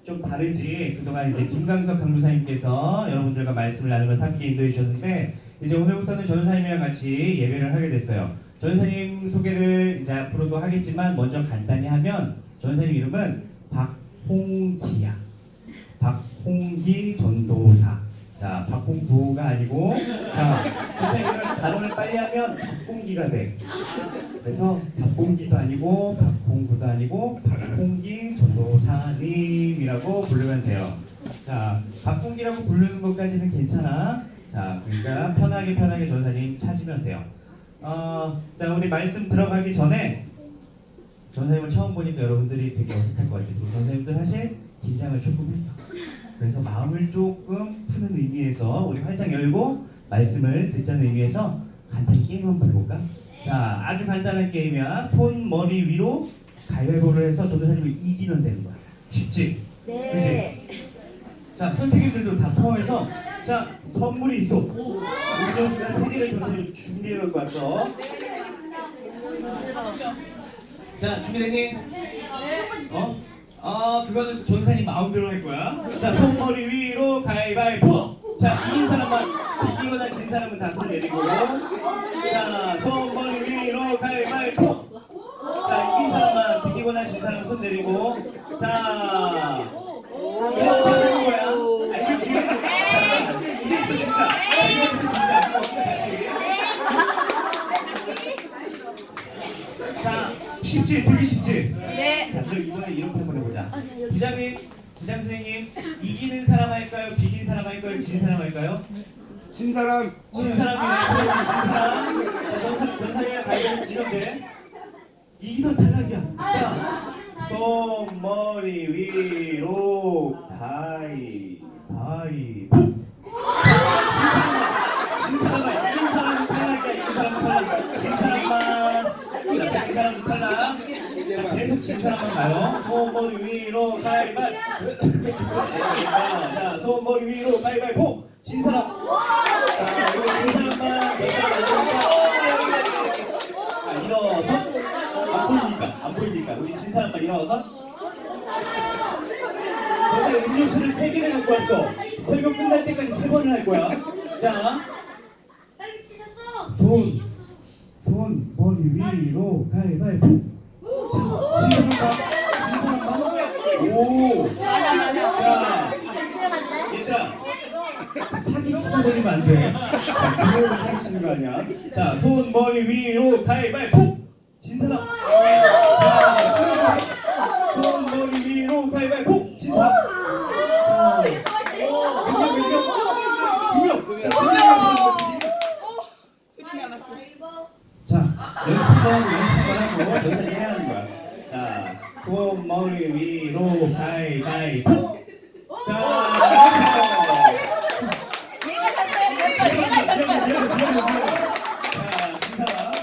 좀 다르지. 그동안 이제 김강석 강무사님께서 여러분들과 말씀을 나누면서 함께 인도해 주셨는데 이제 오늘부터는 전사님이랑 같이 예배를 하게 됐어요. 전사님 소개를 이제 앞으로도 하겠지만 먼저 간단히 하면 전사님 이름은 박홍기야. 박홍기 전도사. 자, 박홍구가 아니고 자, 전사님은 단어를 빨리 하면 박홍기가 돼. 그래서 박홍기도 아니고 박홍구도 아니고 박홍기 전도사님이라고 부르면 돼요. 자, 박홍기라고 부르는 것까지는 괜찮아. 자, 그러니까 편하게 전사님 찾으면 돼요. 자, 우리 말씀 들어가기 전에 전사님을 처음 보니까 여러분들이 되게 어색할 것 같아요. 전사님도 사실 긴장을 조금 했어. 그래서 마음을 조금 푸는 의미에서 우리 활짝 열고 말씀을 듣자는 의미에서 간단히 게임 한번 해볼까? 자, 아주 간단한 게임이야. 손, 머리 위로 가위바위보를 해서 전도사님을 이기면 되는 거야. 쉽지? 네. 그치? 자, 선생님들도 다 포함해서 자, 선물이 있어. 음료수가 3개를 전도사님 준비해 갖고 왔어. 자, 준비됐니? 그거는 전사님 마음대로 할 거야. 자, 손머리 위로 가위바위보. 자, 이긴 사람만, 이기거나 진 사람은 다 손 내리고. 자, 손머리 위로 가위바위보. 자, 이긴 사람만, 이기거나 진 사람은 손 내리고. 자, 이렇게 하는 거야. 알겠지? 자, 이제부터 진짜. 자, 이제부터 진짜. 다시. 자, 쉽지? 되게 쉽지? 네. 자, 그럼 이번에 이렇게 한번 해보자. 부장님, 부장 선생님, 이기는 사람 할까요? 비긴 사람 할까요? 진 사람 할까요? 진 사람. 진 사람이네. 그렇지, 진 사람. 자, 전사님이랑 가위바위보 지면 돼. 이기면 탈락이야. 자, 손머리 위로 가위바위보. 자, 진 사람만, 이긴 사람은 탈락이야. 이긴 사람은 탈락. 진 사람만. 자, 이긴 사람은 탈락. 자, 계속 진 사람만 가요. 손머리 위로 가위바위보. 자, 손머리 위로 가위바위보. 진 사람. 자, 이거 진 사람만 몇 사람 안 되니까. 자, 일어서. 안 보이니까. 우리 진 사람만 일어서. 저기 음료수를 3개를 갖고 왔어. 설교 끝날 때까지 3번을 할 거야. 자, 손, 머리 위로 가위바위보. 자, 진 사람만. 오. 맞아. 자, 얘들아. 사기치다 버리면 안 돼. 자, 그걸로 사기치는 거 아니야. 자, 손, 머리 위로 가위바위보. 진 사람. 자, 줄여서. 손, 머리 위로 가위바위보. 진 사람. 자, 몇 명? 2명. 자, 2명. 자, 연습 한번 하고 전사님 해야 하는 거야. 자, 손, 머리 위로 가위바위보. 자, 얘가 졌어요. 얘가 졌어요. 자, 진 사람.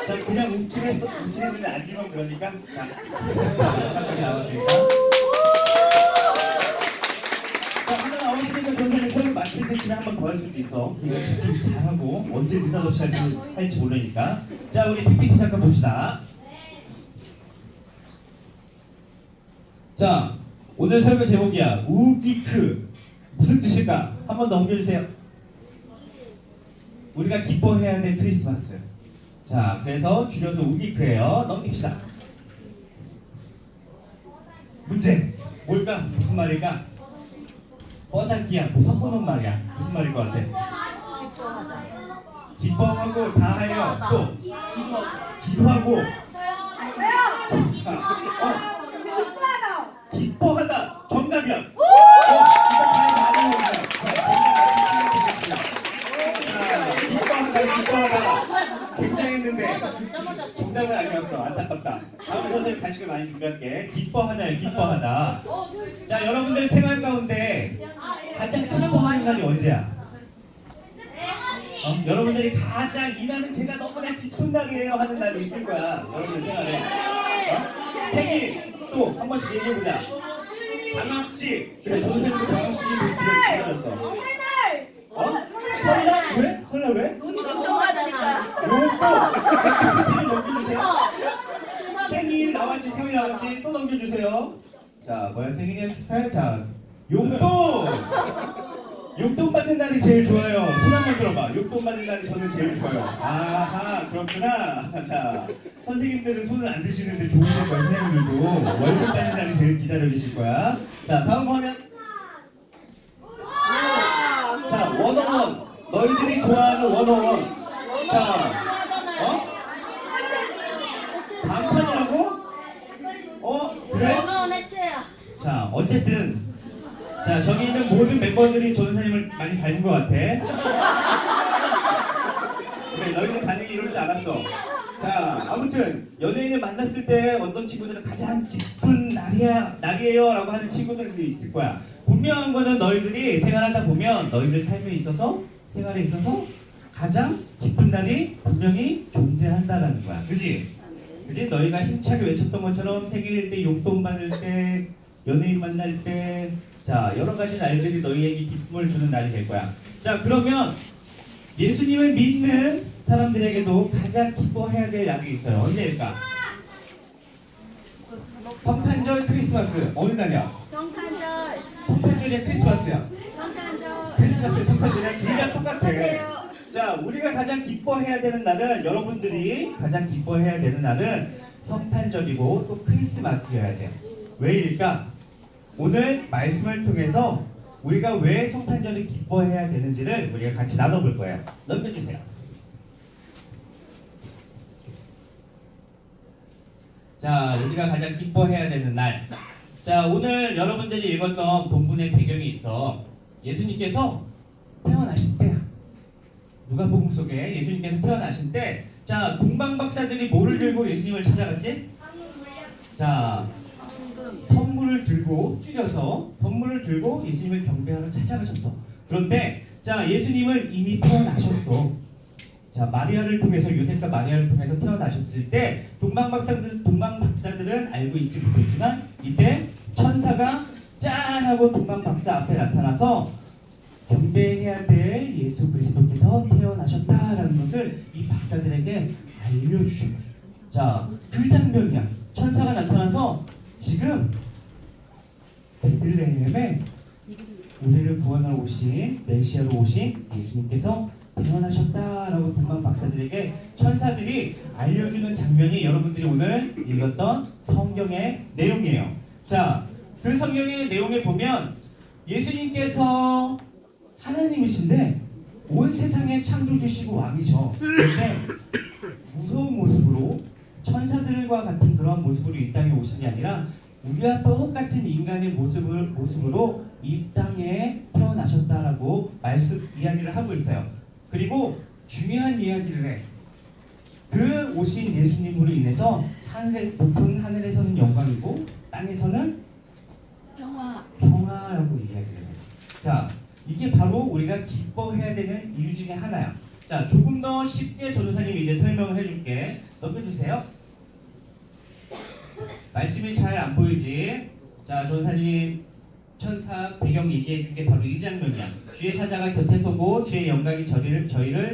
자, 그냥 움찔했는데 안 주면 그러니까. 자, 마지막까지 나왔으니까. 자, 하나 나왔으니까 전사님 설교 마칠 때쯤에 한 번 더 할 수도 있어. 이거 집중 잘하고 언제 느닷없이 할지 모르니까. 자, 우리 PPT 잠깐 봅시다. 자, 오늘 설교 제목이야. 우기크. 무슨 뜻일까? 한 번 넘겨주세요. 우리가 기뻐해야 될 크리스마스. 자, 그래서 줄여서 우기크예요. 넘깁시다. 문제. 뭘까? 무슨 말일까? 뻔하기야. 뭐 섞어놓은 말이야. 무슨 말일 것 같아? 기뻐하고 다 하여. 또 기도하고. 기뻐하다. 정답이야. 이거 다 맞는 거야. 자, 기뻐하다. 굉장했는데 정답은 아니었어. 안타깝다. 다음 선생님 간식을 많이 준비할게. 기뻐하다요. 기뻐하다. 자, 여러분들 생활 가운데 가장 기뻐하는 날이 언제야? 여러분들이 가장 이 날은 제가 너무나 기쁜 날이에요 하는 날이 있을 거야. 여러분들 생활에. 생일 또 한 번씩 얘기해보자. 방학식. 그래, 전생도 방학식이 기다렸어. 설날? 왜? 설날 왜? 운동하다니까. 좀 넘겨주세요. 생일 나왔지, 생일 나왔지. 또 넘겨주세요. 자, 뭐야, 생일이야, 축하해. 자, 용돈! 용돈 받는 날이 제일 좋아요. 손 한번 들어봐. 용돈 받는 날이 저는 제일 좋아요. 아하, 그렇구나. 자, 선생님들은 손을 안 드시는데 좋으실 거예요, 선생님들도. 월급 받는 날이 제일 기다려주실 거야. 자, 다음 화면. 자, 원어원. 너희들이 좋아하는 원어원. 자, 반판이라고? 그래? 자, 어쨌든. 자, 저기 있는 모든 멤버들이 조선사님을 많이 닮은 것 같아. 그래, 너희들 반응이 이럴 줄 알았어. 자, 아무튼 연예인을 만났을 때 어떤 친구들은 가장 기쁜 날이에요 라고 하는 친구들이 있을 거야. 분명한 거는 너희들이 생활하다 보면 너희들 삶에 있어서, 생활에 있어서 가장 기쁜 날이 분명히 존재한다라는 거야. 그지? 그지? 너희가 힘차게 외쳤던 것처럼 생일일 때, 용돈 받을 때, 연예인 만날 때, 자, 여러 가지 날들이 너희에게 기쁨을 주는 날이 될 거야. 자, 그러면 예수님을 믿는 사람들에게도 가장 기뻐해야 될 날이 있어요. 언제일까? 성탄절, 크리스마스. 어느 날이야? 성탄절. 성탄절이야, 크리스마스야? 성탄절. 크리스마스, 성탄절이야? 둘 다 똑같아. 자, 우리가 가장 기뻐해야 되는 날은, 여러분들이 가장 기뻐해야 되는 날은 성탄절이고 또 크리스마스여야 돼요. 왜일까? 오늘 말씀을 통해서 우리가 왜 성탄절을 기뻐해야 되는지를 우리가 같이 나눠볼 거예요. 넘겨주세요. 자, 우리가 가장 기뻐해야 되는 날. 자, 오늘 여러분들이 읽었던 본문의 배경이 있어. 예수님께서 태어나실 때야. 누가복음 속에 예수님께서 태어나실 때, 자, 동방박사들이 뭐를 들고 예수님을 찾아갔지? 자, 선물을 들고, 줄여서 선물을 들고 예수님을 경배하러 찾아가셨어. 그런데 자, 예수님은 이미 태어나셨어. 자, 마리아를 통해서, 요셉과 마리아를 통해서 태어나셨을 때 동방박사들은 알고 있지 못했지만 이때 천사가 짠 하고 동방박사 앞에 나타나서 경배해야 될 예수 그리스도께서 태어나셨다라는 것을 이 박사들에게 알려주신 거예요. 자, 그 장면이야. 천사가 나타나서 지금 베들레헴에 우리를 구원하러 오신, 메시아로 오신 예수님께서 태어나셨다라고 동방 박사들에게 천사들이 알려주는 장면이 여러분들이 오늘 읽었던 성경의 내용이에요. 자, 그 성경의 내용에 보면 예수님께서 하나님이신데 온 세상의 창조주시고 왕이셔. 그런데 무서운 모습으로, 천사들과 같은 그런 모습으로 이 땅에 오신 게 아니라 우리와 똑같은 인간의 모습으로 이 땅에 태어나셨다라고 이야기를 하고 있어요. 그리고 중요한 이야기를 해. 그 오신 예수님으로 인해서 높은 하늘에서는 영광이고 땅에서는 평화라고 이야기를 해요. 자, 이게 바로 우리가 기뻐해야 되는 이유 중에 하나야. 자, 조금 더 쉽게 전도사님이 이제 설명을 해줄게. 넘겨주세요. 말씀이 잘 안 보이지? 자, 전도사님 천사 배경 얘기해 준 게 바로 이 장면이야. 주의 사자가 곁에 서고 주의 영광이 저희를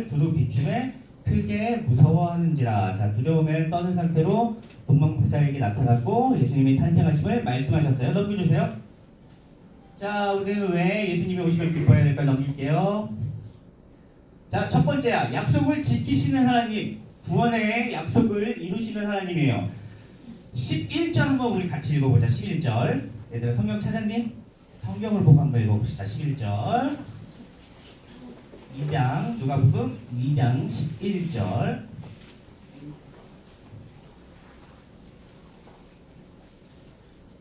두루 비추매 크게 무서워하는지라. 자, 두려움에 떠는 상태로 동방박사에게 나타났고 예수님이 탄생하심을 말씀하셨어요. 넘겨주세요. 자, 우리는 왜 예수님이 오시면 기뻐해야 될까? 넘길게요. 자, 첫 번째야. 약속을 지키시는 하나님, 구원의 약속을 이루시는 하나님이에요. 11절 한번 우리 같이 읽어보자. 11절. 얘들아, 성경 찾았니? 성경을 보고 한번 읽어봅시다. 11절. 2장, 누가복음 2장 11절.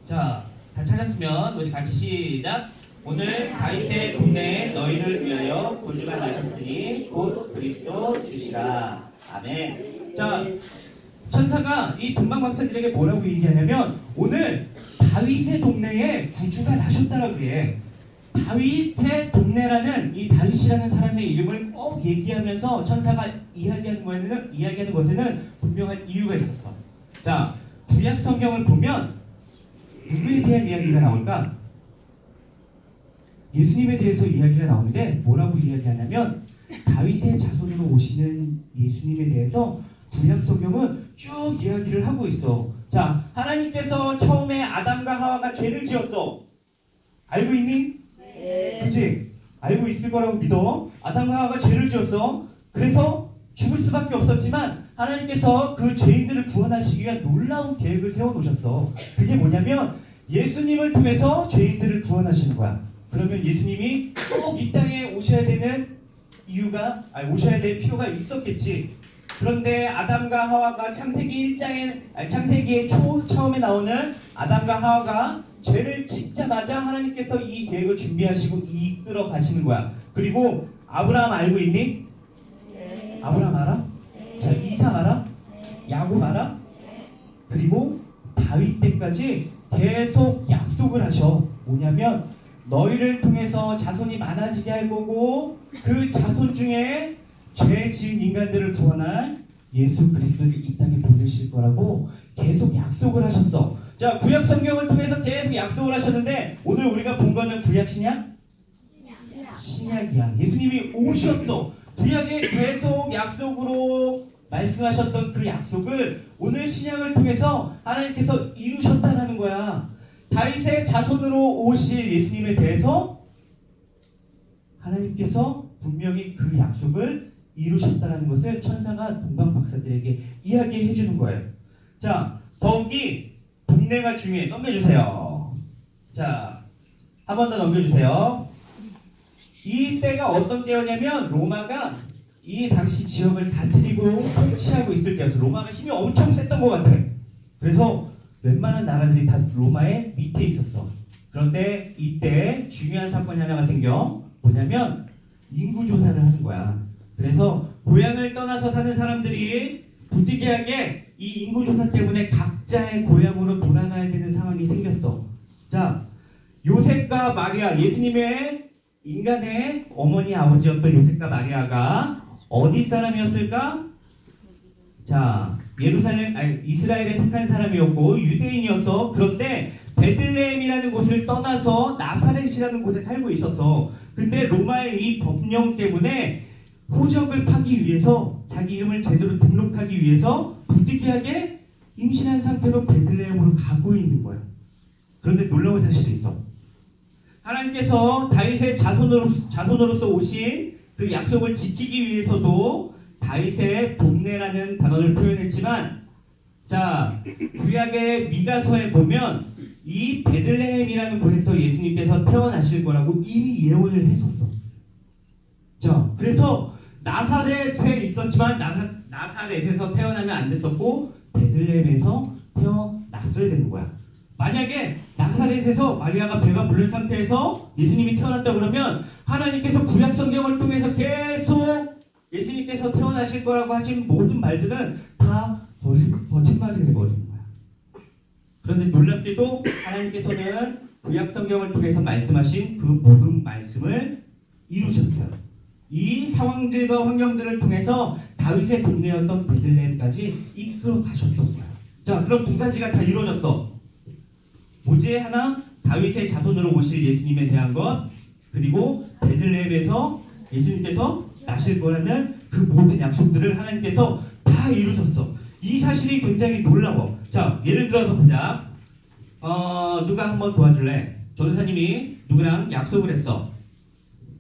자, 다 찾았으면 우리 같이 시작. 오늘 다윗의 동네에 너희를 위하여 구주가 나셨으니 곧 그리스도 주시라. 아멘. 자, 천사가 이 동방박사들에게 뭐라고 얘기하냐면 오늘 다윗의 동네에 구주가 나셨다라고 그래. 다윗의 동네라는 이 다윗이라는 사람의 이름을 꼭 얘기하면서 천사가 이야기하는 것에는 분명한 이유가 있었어. 자, 구약 성경을 보면 누구에 대한 이야기가 나올까? 예수님에 대해서 이야기가 나오는데 뭐라고 이야기하냐면 다윗의 자손으로 오시는 예수님에 대해서 구약 성경은 쭉 이야기를 하고 있어. 자, 하나님께서 처음에 아담과 하와가 죄를 지었어. 알고 있니? 네. 그치? 알고 있을 거라고 믿어. 아담과 하와가 죄를 지었어. 그래서 죽을 수밖에 없었지만 하나님께서 그 죄인들을 구원하시기 위한 놀라운 계획을 세워놓으셨어. 그게 뭐냐면 예수님을 통해서 죄인들을 구원하시는 거야. 그러면 예수님이 꼭 이 땅에 오셔야 되는 이유가, 오셔야 될 필요가 있었겠지. 그런데 아담과 하와가 창세기 1장에, 창세기의 처음에 나오는 아담과 하와가 죄를 짓자마자 하나님께서 이 계획을 준비하시고 이끌어 가시는 거야. 그리고 아브라함 알고 있니? 네. 아브라함 알아? 자, 이삭 알아? 야곱 알아? 그리고 다윗 때까지 계속 약속을 하셔. 뭐냐면 너희를 통해서 자손이 많아지게 할 거고 그 자손 중에 죄 지은 인간들을 구원할 예수 그리스도를 이 땅에 보내실 거라고 계속 약속을 하셨어. 자, 구약 성경을 통해서 계속 약속을 하셨는데 오늘 우리가 본 거는 구약 신약? 신약이야. 예수님이 오셨어. 구약에 계속 약속으로 말씀하셨던 그 약속을 오늘 신약을 통해서 하나님께서 이루셨다라는 거야. 다윗의 자손으로 오실 예수님에 대해서 하나님께서 분명히 그 약속을 이루셨다는 것을 천사가 동방 박사들에게 이야기해 주는 거예요. 자, 더욱이 동네가 중요해. 넘겨주세요. 자, 한 번 더 넘겨주세요. 이 때가 어떤 때였냐면 로마가 이 당시 지역을 다스리고 통치하고 있을 때여서 로마가 힘이 엄청 셌던 것 같아. 그래서 웬만한 나라들이 다 로마의 밑에 있었어. 그런데 이때 중요한 사건이 하나가 생겨. 뭐냐면 인구 조사를 하는 거야. 그래서 고향을 떠나서 사는 사람들이 부득이하게 이 인구 조사 때문에 각자의 고향으로 돌아가야 되는 상황이 생겼어. 자, 요셉과 마리아, 예수님의 인간의 어머니 아버지였던 요셉과 마리아가 어디 사람이었을까? 자, 이스라엘에 속한 사람이었고 유대인이었어. 그런데 베들레헴이라는 곳을 떠나서 나사렛이라는 곳에 살고 있었어. 근데 로마의 이 법령 때문에 호적을 파기 위해서 자기 이름을 제대로 등록하기 위해서 부득이하게 임신한 상태로 베들레헴으로 가고 있는 거야. 그런데 놀라운 사실이 있어. 하나님께서 다윗의 자손으로서 오신 그 약속을 지키기 위해서도 다윗의 동네라는 단어를 표현했지만, 자, 구약의 미가서에 보면 이 베들레헴이라는 곳에서 예수님께서 태어나실 거라고 이미 예언을 했었어. 자, 그래서 나사렛에 있었지만 나사렛에서 태어나면 안 됐었고 베들레헴에서 태어났어야 되는 거야. 만약에 나사렛에서 마리아가 배가 부른 상태에서 예수님이 태어났다 그러면 하나님께서 구약 성경을 통해서 계속 예수님께서 태어나실 거라고 하신 모든 말들은 다 거짓말이 돼버리는 거야. 그런데 놀랍게도 하나님께서는 구약 성경을 통해서 말씀하신 그 모든 말씀을 이루셨어요. 이 상황들과 환경들을 통해서 다윗의 동네였던 베들레헴까지 이끌어 가셨던 거야. 자, 그럼 두 가지가 다 이루어졌어. 뭐지? 하나, 다윗의 자손으로 오실 예수님에 대한 것, 그리고 베들레헴에서 예수님께서 나실 거라는 그 모든 약속들을 하나님께서 다 이루셨어. 이 사실이 굉장히 놀라워. 자, 예를 들어서 보자. 누가 한번 도와줄래? 전사님이 누구랑 약속을 했어.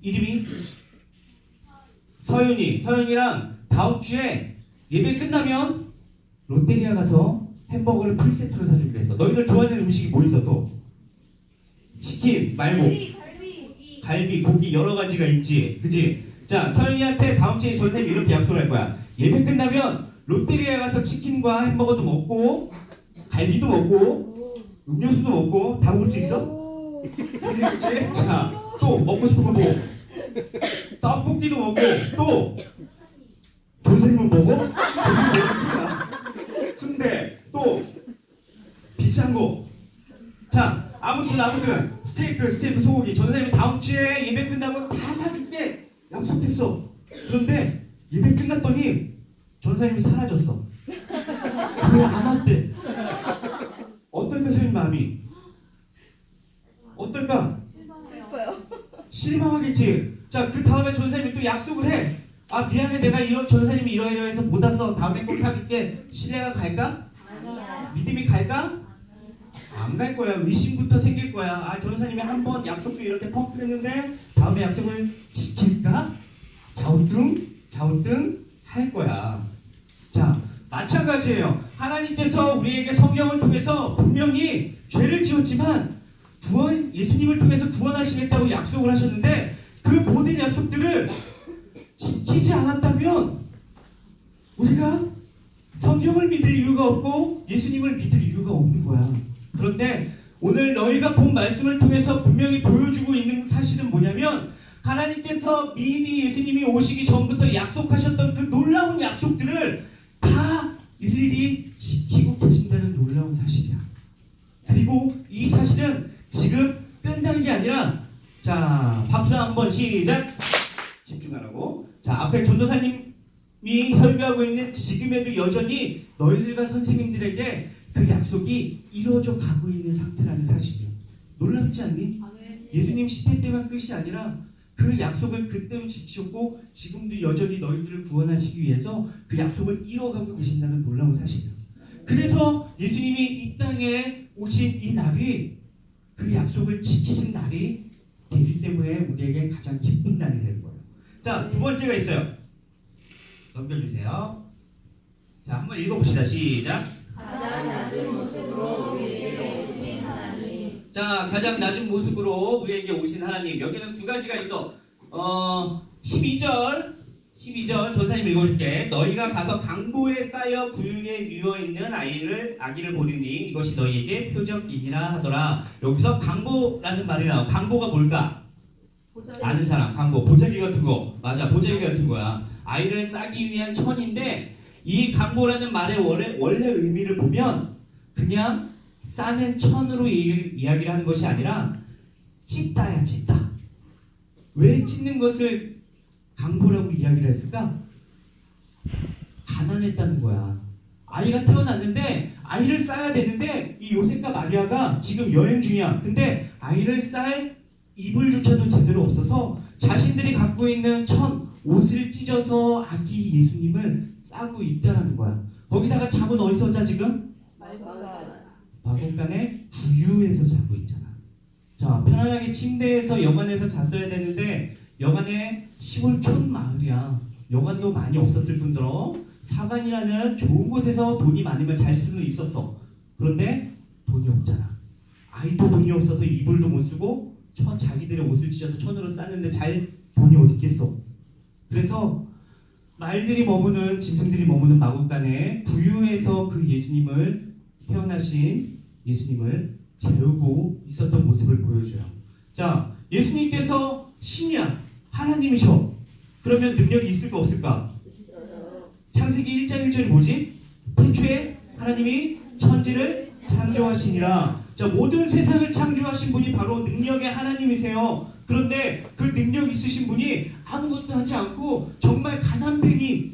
이름이? 서윤이랑 다음 주에 예배 끝나면 롯데리아 가서 햄버거를 풀세트로 사주기로 했어. 너희들 좋아하는 음식이 뭐 있어 또? 치킨 말고 갈비, 고기 여러 가지가 있지. 그치? 자, 서윤이한테 다음 주에 전사님이 이렇게 약속을 할 거야. 예배 끝나면 롯데리아 가서 치킨과 햄버거도 먹고 갈비도 먹고 음료수도 먹고 다 먹을 수 있어? 그치? 자, 또 먹고 싶은 거 뭐? 떡볶이도 먹고 또 전생님 먹어? 순대 또 비싼 거. 자, 아무튼 스테이크 소고기 전생님이 다음 주에 예배 끝나고 다 사줄게 약속했어. 그런데 예배 끝났더니 전사님이 사라졌어. 교회 안 왔대. 어떨까 선생님 마음이? 어떨까? 슬퍼요. 실망하겠지. 자, 그 다음에 전사님이 또 약속을 해. 아, 미안해, 내가 전사님이 이러이러해서 못 왔어. 다음에 꼭 사줄게. 신뢰가 갈까? 아니야. 믿음이 갈까? 안 갈 거야. 의심부터 생길 거야. 아, 전사님이 한 번 약속도 이렇게 펑크 했는데 다음에 약속을 지킬까? 갸우뚱 할 거야. 자, 마찬가지예요. 하나님께서 우리에게 성경을 통해서 분명히 죄를 지었지만 예수님을 통해서 구원하시겠다고 약속을 하셨는데 그 모든 약속들을 지키지 않았다면 우리가 성경을 믿을 이유가 없고 예수님을 믿을 이유가 없는 거야. 그런데 오늘 너희가 본 말씀을 통해서 분명히 보여주고 있는 사실은 뭐냐면 하나님께서 미리 예수님이 오시기 전부터 약속하셨던 그 놀라운 약속들을 다 일일이 지키고 계신다는 놀라운 사실이야. 그리고 이 사실은 지금 끝난 게 아니라, 자, 박수 한번 시작. 집중하라고. 자, 앞에 전도사님이 설교하고 있는 지금에도 여전히 너희들과 선생님들에게 그 약속이 이루어져 가고 있는 상태라는 사실이에요. 놀랍지 않니? 예수님 시대 때만 끝이 아니라 그 약속을 그때도 지키셨고 지금도 여전히 너희들을 구원하시기 위해서 그 약속을 이뤄가고 계신다는 놀라운 사실이에요. 그래서 예수님이 이 땅에 오신 이 날이 그 약속을 지키신 날이 되기 때문에 우리에게 가장 기쁜 날이 될 거예요. 자, 두 번째가 있어요. 넘겨주세요. 자, 한번 읽어봅시다. 시작. 가장 낮은 모습으로 우리에게 오신 하나님. 자, 가장 낮은 모습으로 우리에게 오신 하나님. 여기는 두 가지가 있어. 12절 전사님 읽어줄게. 너희가 가서 강보에 쌓여 굴에 누워있는 아기를 보리니 이것이 너희에게 표적이니라 하더라. 여기서 강보라는 말이 나와. 강보가 뭘까? 아는 사람. 강보. 보자기 같은 거. 맞아, 보자기 같은 거야. 아이를 싸기 위한 천인데 이 강보라는 말의 원래 의미를 보면 그냥 싸는 천으로 이야기를 하는 것이 아니라 찢다야, 찢다. 왜 찢는 것을 강보라고 이야기를 했을까? 가난했다는 거야. 아이가 태어났는데 아이를 싸야 되는데 이 요셉과 마리아가 지금 여행 중이야. 근데 아이를 쌀 이불조차도 제대로 없어서 자신들이 갖고 있는 옷을 찢어서 아기 예수님을 싸고 있다라는 거야. 거기다가 잠은 어디서 자 지금? 마곡간의 구유에서 자고 있잖아. 자, 편안하게 침대에서 여관에서 잤어야 되는데 여관에 시골 촌 마을이야. 여관도 많이 없었을 뿐더러 사관이라는 좋은 곳에서 돈이 많으면 잘 수는 있었어. 그런데 돈이 없잖아. 아이도 돈이 없어서 이불도 못 쓰고 자기들의 옷을 찢어서 천으로 쌌는데 돈이 어디 있겠어. 그래서 말들이 머무는, 짐승들이 머무는 마국간에 구유에서 그 태어나신 예수님을 재우고 있었던 모습을 보여줘요. 자, 예수님께서 신이야. 하나님이셔. 그러면 능력이 있을까 없을까? 창세기 1장 1절이 뭐지? 태초에 하나님이 천지를 창조하시니라. 자, 모든 세상을 창조하신 분이 바로 능력의 하나님이세요. 그런데 그 능력 있으신 분이 아무것도 하지 않고 정말 가난뱅이,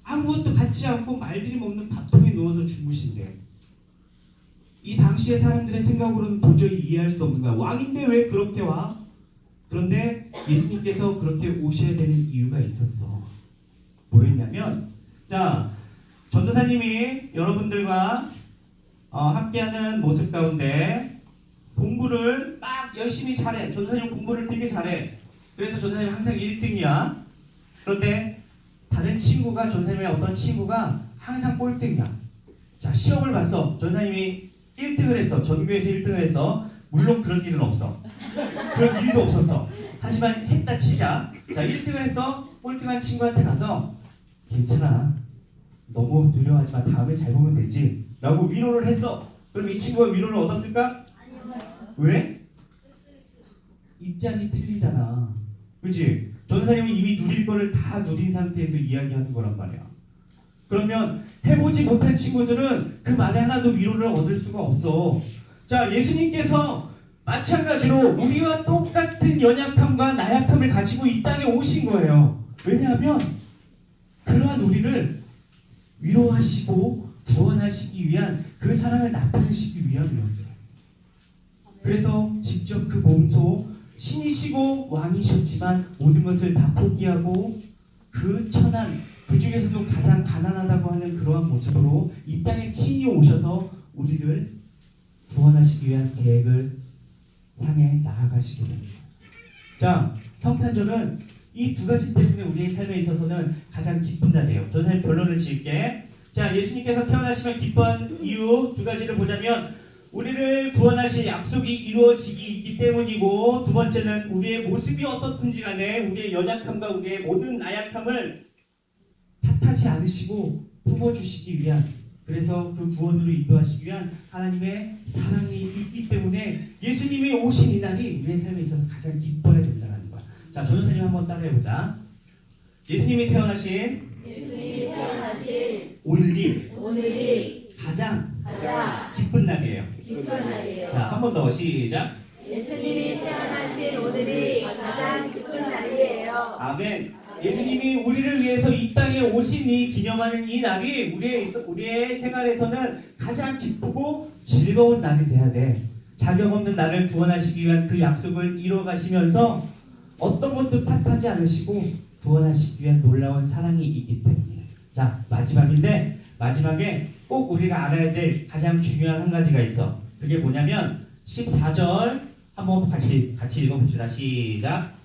아무것도 갖지 않고 말들이 먹는 밥통에 누워서 주무신대. 이 당시의 사람들의 생각으로는 도저히 이해할 수 없는 거야. 왕인데 왜 그렇게 와? 그런데 예수님께서 그렇게 오셔야 되는 이유가 있었어. 뭐였냐면, 자, 전도사님이 여러분들과 함께하는 모습 가운데 공부를 막 열심히 잘해. 전도사님 공부를 되게 잘해. 그래서 전도사님 항상 1등이야. 그런데 다른 친구가, 전도사님의 어떤 친구가 항상 꼴등이야. 자, 시험을 봤어. 전도사님이 1등을 했어. 전교에서 1등을 했어. 물론 그런 일은 없어. 그런 일도 없었어. 하지만 했다 치자. 자, 1등을 했어. 꼴등한 친구한테 가서 괜찮아. 너무 두려워하지 마. 다음에 잘 보면 되지. 라고 위로를 했어. 그럼 이 친구가 위로를 얻었을까? 왜? 입장이 틀리잖아. 그치? 전도사님은 이미 누릴 거를 다 누린 상태에서 이야기하는 거란 말이야. 그러면 해보지 못한 친구들은 그 말에 하나도 위로를 얻을 수가 없어. 자, 예수님께서 마찬가지로 우리와 똑같은 연약함과 나약함을 가지고 이 땅에 오신 거예요. 왜냐하면 그러한 우리를 위로하시고 구원하시기 위한 그 사랑을 나타내시기 위함이었어요. 그래서 직접 그 몸소 신이시고 왕이셨지만 모든 것을 다 포기하고 그 천한, 그 중에서도 가장 가난하다고 하는 그러한 모습으로 이 땅에 친히 오셔서 우리를 구원하시기 위한 계획을 향해 나아가시게 됩니다. 자, 성탄절은 이 두 가지 때문에 우리의 삶에 있어서는 가장 기쁜 날이에요. 전사님 결론을 지을게. 자, 예수님께서 태어나시면 기뻐한 이유 두 가지를 보자면 우리를 구원하실 약속이 이루어지기 있기 때문이고, 두 번째는 우리의 모습이 어떻든지 간에 우리의 연약함과 우리의 모든 나약함을 탓하지 않으시고 품어주시기 위한, 그래서 그 구원으로 인도하시기 위한 하나님의 사랑이 있기 때문에 예수님이 오신 이 날이 우리의 삶에 있어서 가장 기뻐야 된다는 거야. 자, 전도사님 한번 따라해보자. 예수님이 태어나신 오늘이 가장 기쁜 날이에요. 자, 한 번 더 시작. 예수님이 태어나신 오늘이 가장 기쁜 날이에요. 아멘. 예수님이 우리를 위해서 이 땅에 오시니 기념하는 이 날이 우리의 생활에서는 가장 기쁘고 즐거운 날이 돼야 돼. 자격 없는 나를 구원하시기 위한 그 약속을 이뤄가시면서 어떤 것도 탓하지 않으시고 구원하시기 위한 놀라운 사랑이 있기 때문이에요. 자, 마지막인데 마지막에 꼭 우리가 알아야 될 가장 중요한 한 가지가 있어. 그게 뭐냐면 14절 한번 같이 읽어봅시다. 시작.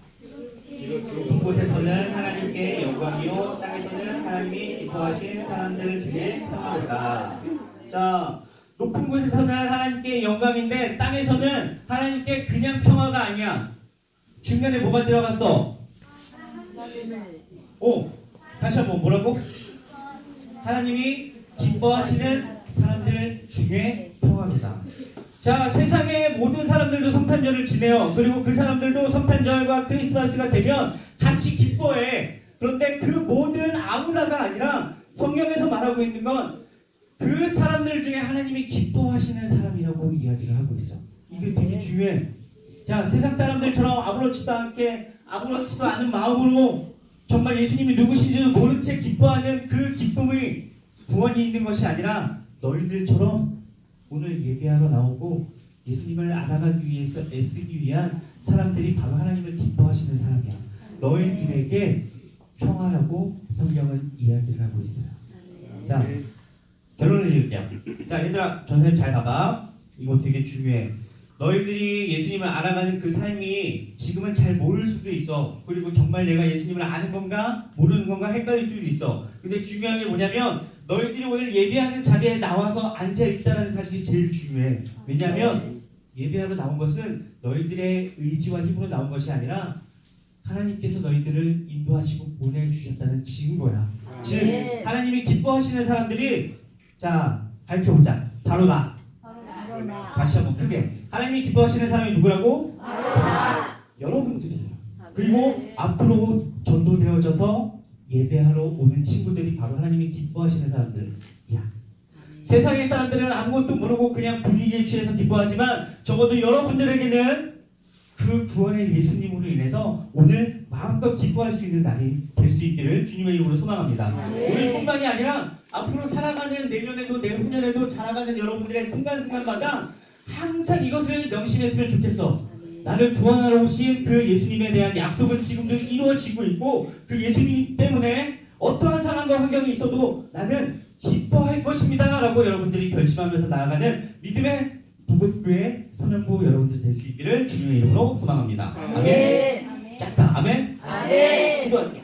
높은 곳에서는 하나님께 영광이요 땅에서는 하나님이 기뻐하신 사람들 중에 평화로다. 자, 높은 곳에서는 하나님께 영광인데 땅에서는 하나님께 그냥 평화가 아니야. 중간에 뭐가 들어갔어? 다시 한번 뭐라고? 하나님이 기뻐하시는 사람들 중에 평화로다. 자, 세상의 모든 사람들도 성탄절을 지내요. 그리고 그 사람들도 성탄절과 크리스마스가 되면 같이 기뻐해. 그런데 그 모든 아무나가 아니라 성경에서 말하고 있는 건 그 사람들 중에 하나님이 기뻐하시는 사람이라고 이야기를 하고 있어. 이게 되게 중요해. 자, 세상 사람들처럼 아무렇지도 않은 마음으로 정말 예수님이 누구신지도 모른 채 기뻐하는 그 기쁨의 구원이 있는 것이 아니라 너희들처럼 오늘 예배하러 나오고 예수님을 알아가기 위해서 애쓰기 위한 사람들이 바로 하나님을 기뻐하시는 사람이야. 너희들에게 평화라고 성경은 이야기를 하고 있어요. 자, 결론을 지을게요. 자, 얘들아, 전사님 잘 봐봐. 이거 되게 중요해. 너희들이 예수님을 알아가는 그 삶이 지금은 잘 모를 수도 있어. 그리고 정말 내가 예수님을 아는 건가 모르는 건가 헷갈릴 수도 있어. 근데 중요한 게 뭐냐면 너희들이 오늘 예배하는 자리에 나와서 앉아있다는 사실이 제일 중요해. 왜냐하면 예배하러 나온 것은 너희들의 의지와 힘으로 나온 것이 아니라 하나님께서 너희들을 인도하시고 보내주셨다는 증거야. 즉 하나님이 기뻐하시는 사람들이, 자, 밝혀보자. 바로 나. 다시 한번 크게. 하나님이 기뻐하시는 사람이 누구라고? 여러분들이에요. 그리고 앞으로 전도되어져서 예배하러 오는 친구들이 바로 하나님이 기뻐하시는 사람들이야. 세상의 사람들은 아무것도 모르고 그냥 분위기에 취해서 기뻐하지만 적어도 여러분들에게는 그 구원의 예수님으로 인해서 오늘 마음껏 기뻐할 수 있는 날이 될 수 있기를 주님의 이름으로 소망합니다. 오늘뿐만이 아니라 앞으로 살아가는 내년에도 내후년에도 자라가는 여러분들의 순간순간마다 항상 이것을 명심했으면 좋겠어. 나를 구원하러 오신 그 예수님에 대한 약속은 지금도 이루어지고 있고 그 예수님 때문에 어떠한 상황과 환경이 있어도 나는 기뻐할 것입니다 라고 여러분들이 결심하면서 나아가는 믿음의 부부교회 소년부 여러분들 될 수 있기를 주님의 이름으로 소망합니다. 아멘. 짝다. 아멘. 기도할게요.